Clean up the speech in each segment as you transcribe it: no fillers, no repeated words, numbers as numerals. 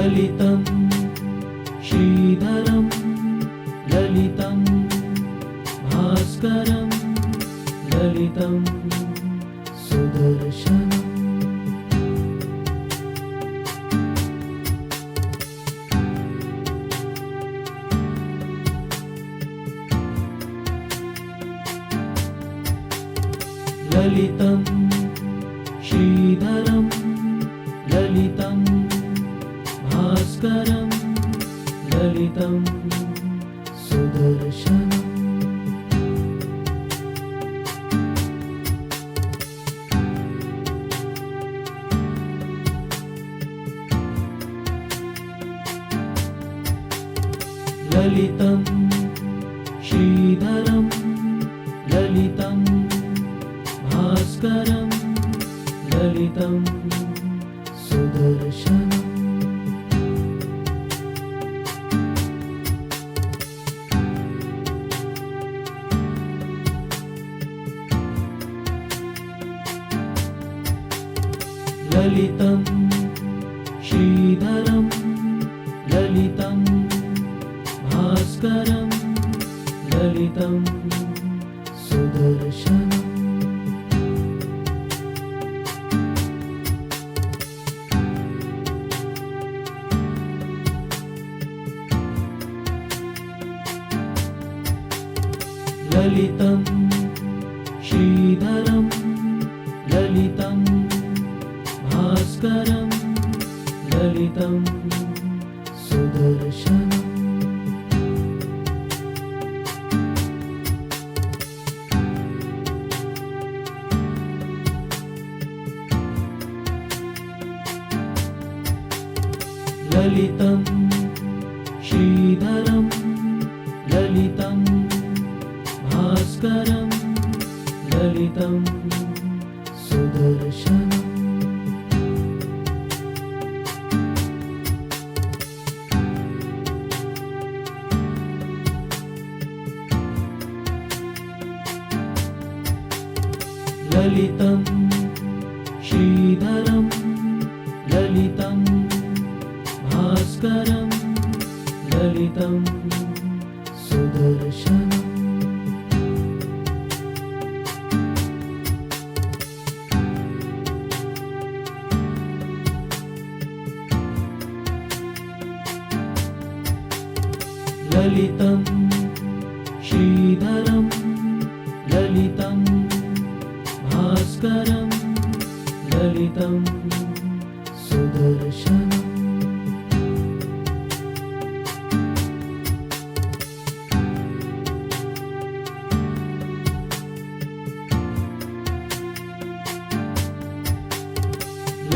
ललितं श्रीधरं ललितं भास्करं ललितं सुदर्शनम् ललितं श्रीधरं ललितं भास्करं ललितं सुदर्शनम् ललितं श्रीधरं ललितं भास्करं ललितं सुदर्शनम् ललितं श्रीधरं ललितं भास्करं ललितं सुदर्शनम् ललितं श्रीधरं ललितं भास्करं ललितं सुदर्शनम् ललितं श्रीधरं ललितं भास्करं ललितं सुदर्शनम् ललितं श्रीधरं ललितं भास्करं ललितं सुदर्शनम् ललितं श्रीधरं ललितं भास्करं ललितं सुदर्शनम्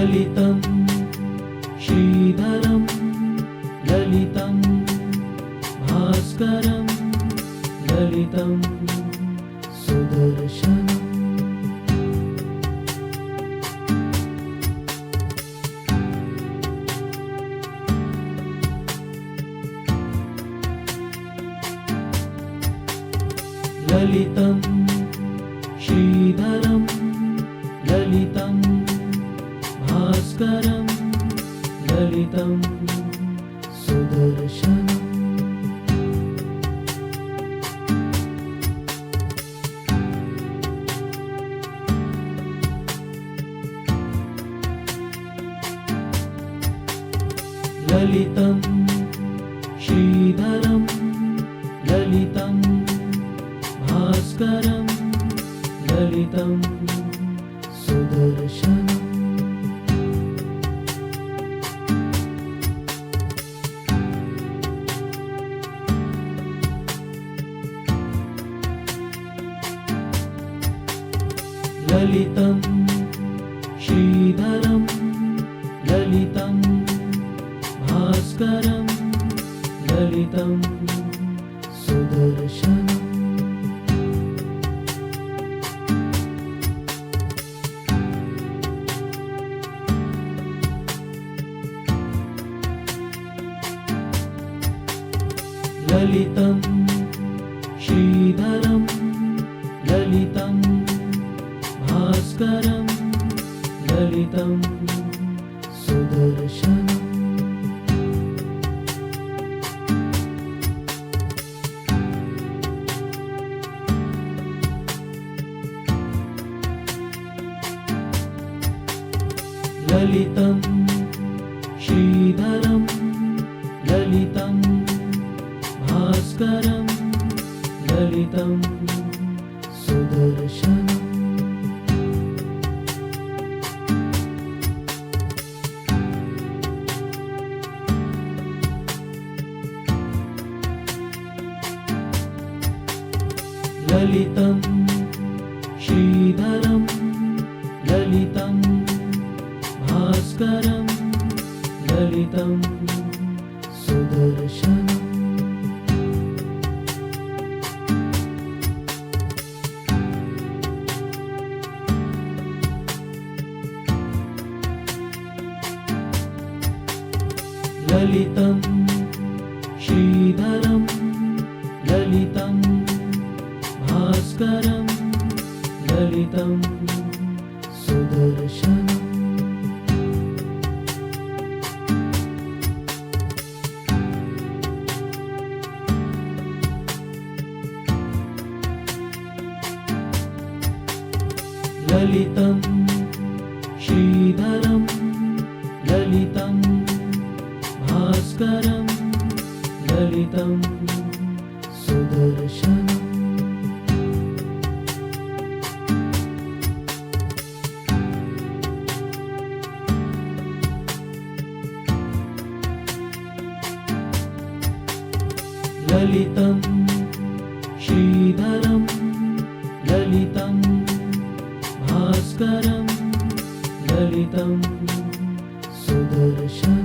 ललितं श्रीधरं ललितं भास्करं ललितं सुदर्शनम् ललितं श्रीधरं ललितं भास्करं ललितं सुदर्शनम् ललितं श्रीधरं ललितं भास्करं ललितं सुदर्शनम् ललितं श्रीधरं ललितं भास्करं ललितं सुदर्शनम् ललितं श्रीधरं ललितं भास्करं ललितं सुदर्शनम् ललितं श्रीधरं ललितं भास्करं ललितं सुदर्शनम् ललितं श्रीधरं ललितं भास्करं ललितं सुदर्शनम् ललितं श्रीधरं ललितं भास्करं ललितं सुदर्शनम् ललितं श्रीधरं ललितं भास्करं ललितं सुदर्शनम् ललितं श्रीधरं ललितं भास्करं ललितं सुदर्शनम्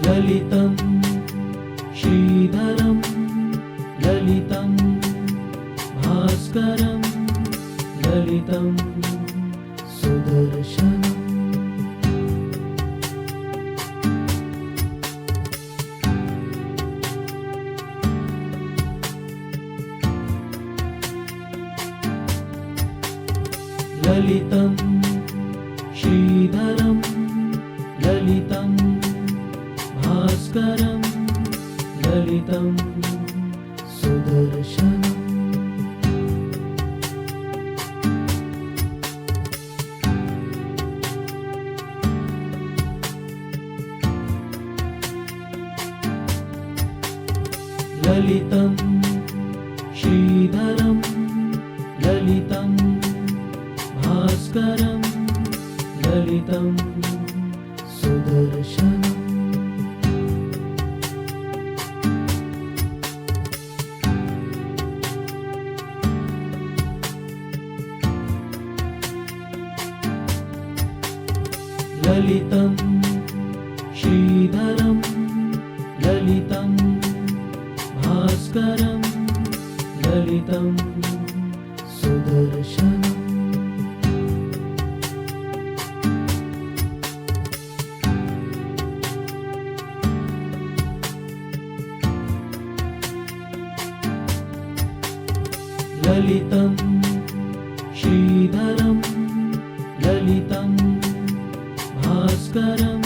ललितं श्रीधरं ललितं भास्करं ललितं सुदर्शनम् ललितं श्रीधरं ललितं भास्करं ललितं सुदर्शनम् ललितं श्रीधरं ललितं भास्करं ललितं सुदर्शनम् ललितं श्रीधरं ललितं भास्करं ललितं सुदर्शनम् ललितं श्रीधरं ललितं भास्करं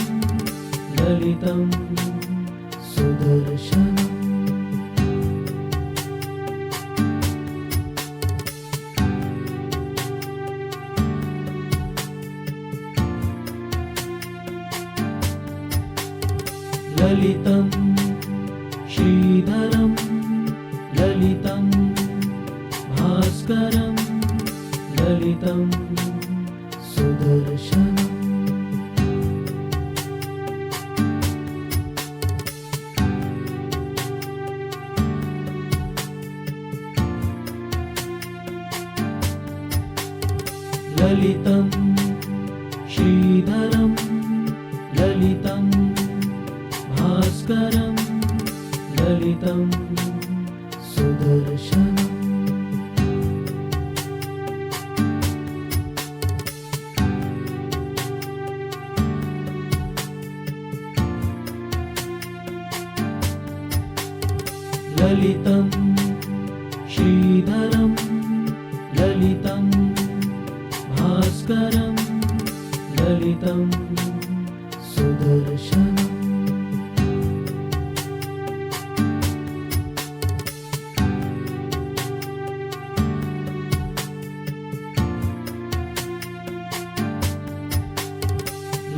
ललितं सुदर्शनम् ललितं श्रीधरं ललितं भास्करं ललितं सुदर्शनम् ललितं श्रीधरं ललितं भास्करं ललितं सुदर्शनम् ललितं श्रीधरं ललितं भास्करं ललितं सुदर्शनम्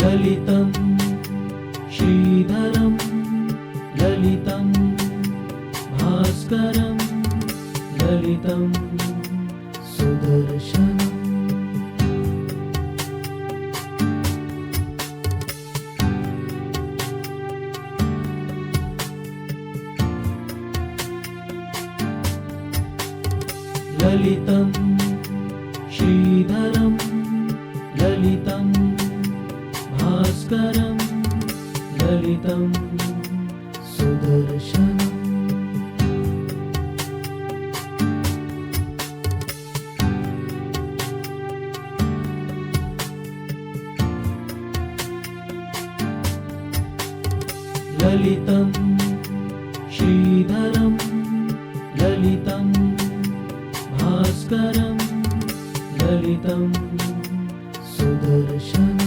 ललितं श्रीधरं ललितं भास्करं ललितं सुदर्शनम् ललितं श्रीधरं ललितं भास्करं ललितं सुदर्शनम् ललितं श्रीधरं ललितं भास्करं ललितं सुदर्शनम्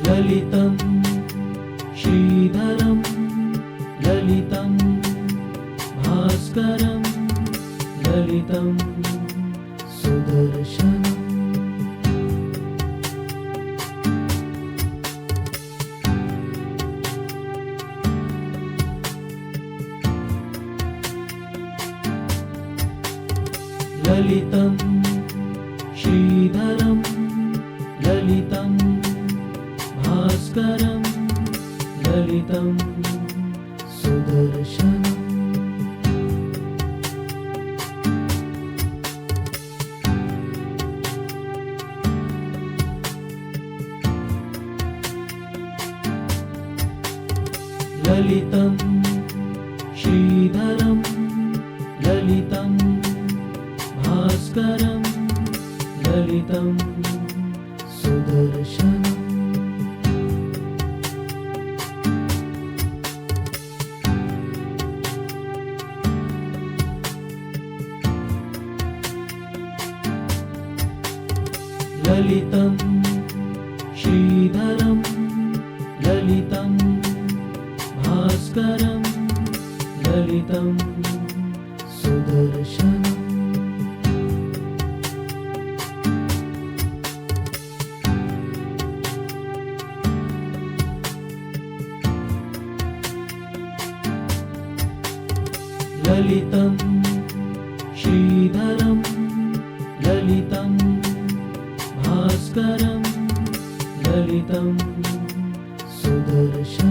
ललितं श्रीधरं ललितं भास्करं ललितं सुदर्शनम् ललितं श्रीधरं ललितं भास्करं ललितं सुदर्शनम् ललितं श्रीधरं ललितं भास्करं ललितं सुदर्शनम् ललितं श्रीधरं ललितं भास्करं ललितं सुदर्शनम् ललितं श्रीधरं ललितं भास्करं ललितं सुदर्शनम्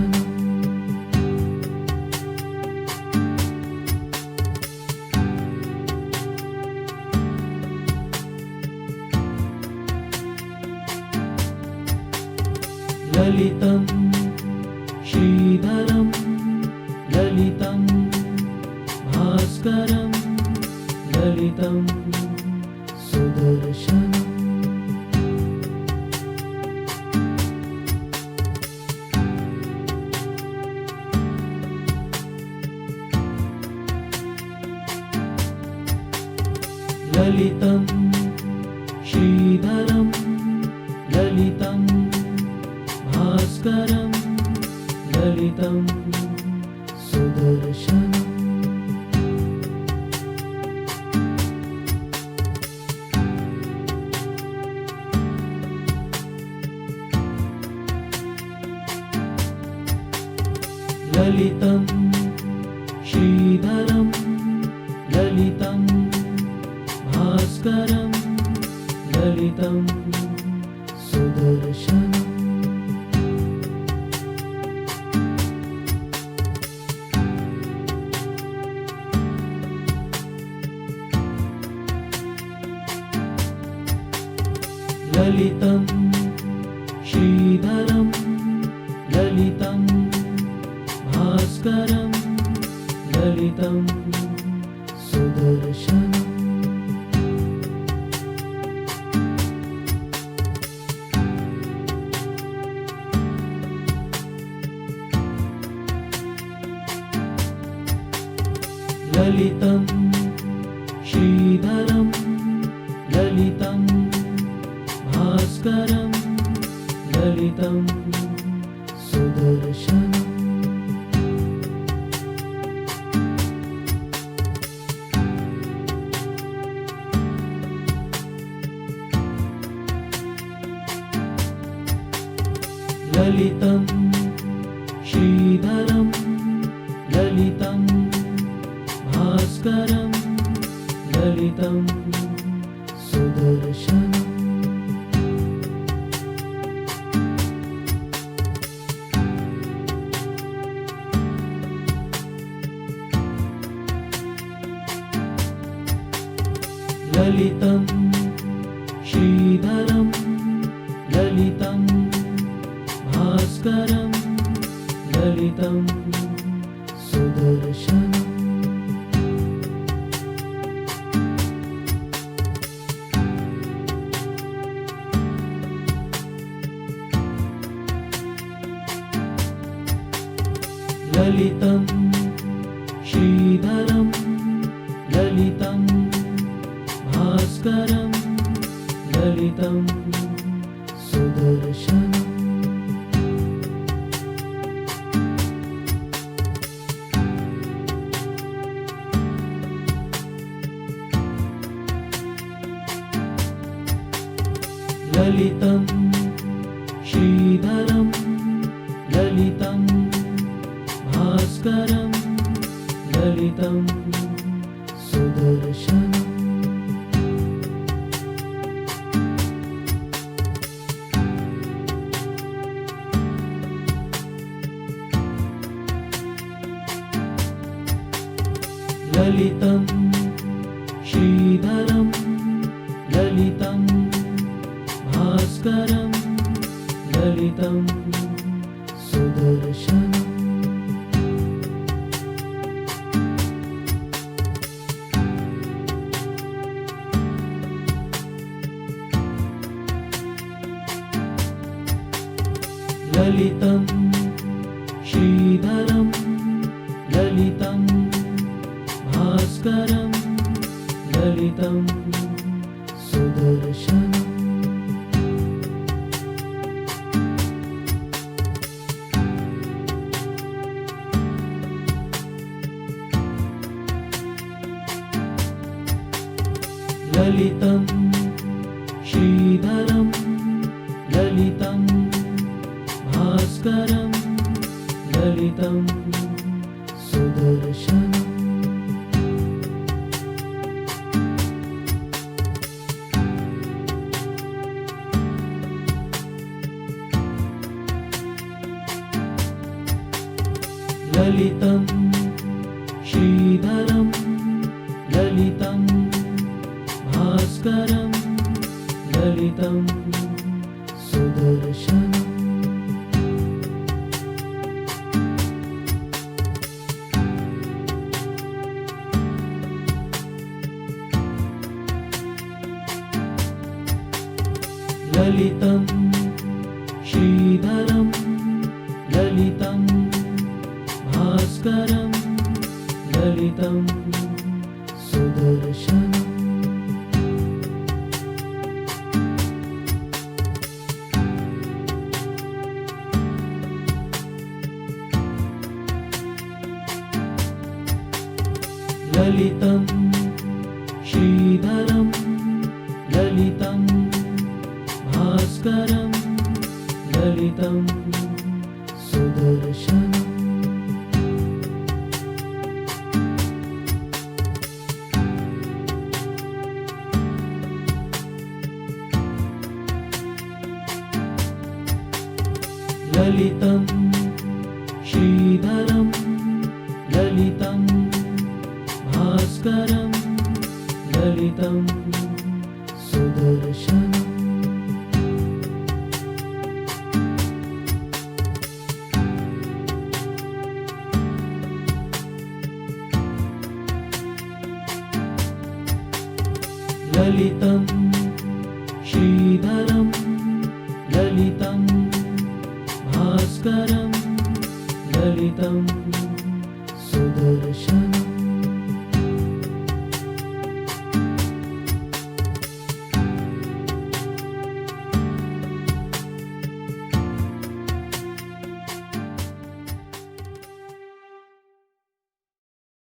ललितं श्रीधरं ललितं भास्करं ललितं सुदर्शनम् ललितं श्रीधरं ललितं भास्करं ललितं सुदर्शनम् ललितं श्रीधरं ललितं भास्करं ललितं सुदर्शनम् ललितं श्रीधरं ललितं भास्करं ललितं सुदर्शनम् ललितं श्रीधरं ललितं भास्करं ललितं सुदर्शनम् ललितं श्रीधरं ललितं भास्करं ललितं सुदर्शनम् ललितं श्रीधरं ललितं भास्करं ललितं सुदर्शनम् ललितं श्रीधरं ललितं भास्करं ललितं सुदर्शनम् ललितं श्रीधरं ललितं भास्करं ललितं सुदर्शनम् ललितं श्रीधरं ललितं भास्करं ललितं सुदर्शनम् ललितं श्रीधरं ललितं भास्करं ललितं सुदर्शनम् ललितं श्रीधरं ललितं भास्करं ललितं सुदर्शनम् ललितं श्रीधरं ललितं भास्करं ललितं सुदर्शनम् ललितं श्रीधरं ललितं भास्करं ललितं सुदर्शनम् ललितं श्रीधरं ललितं भास्करं ललितं सुदर्शनम् ललितं श्रीधरं ललितं भास्करं ललितं सुदर्शनम् ललितं श्रीधरं ललितं भास्करं ललितं सुदर्शनम्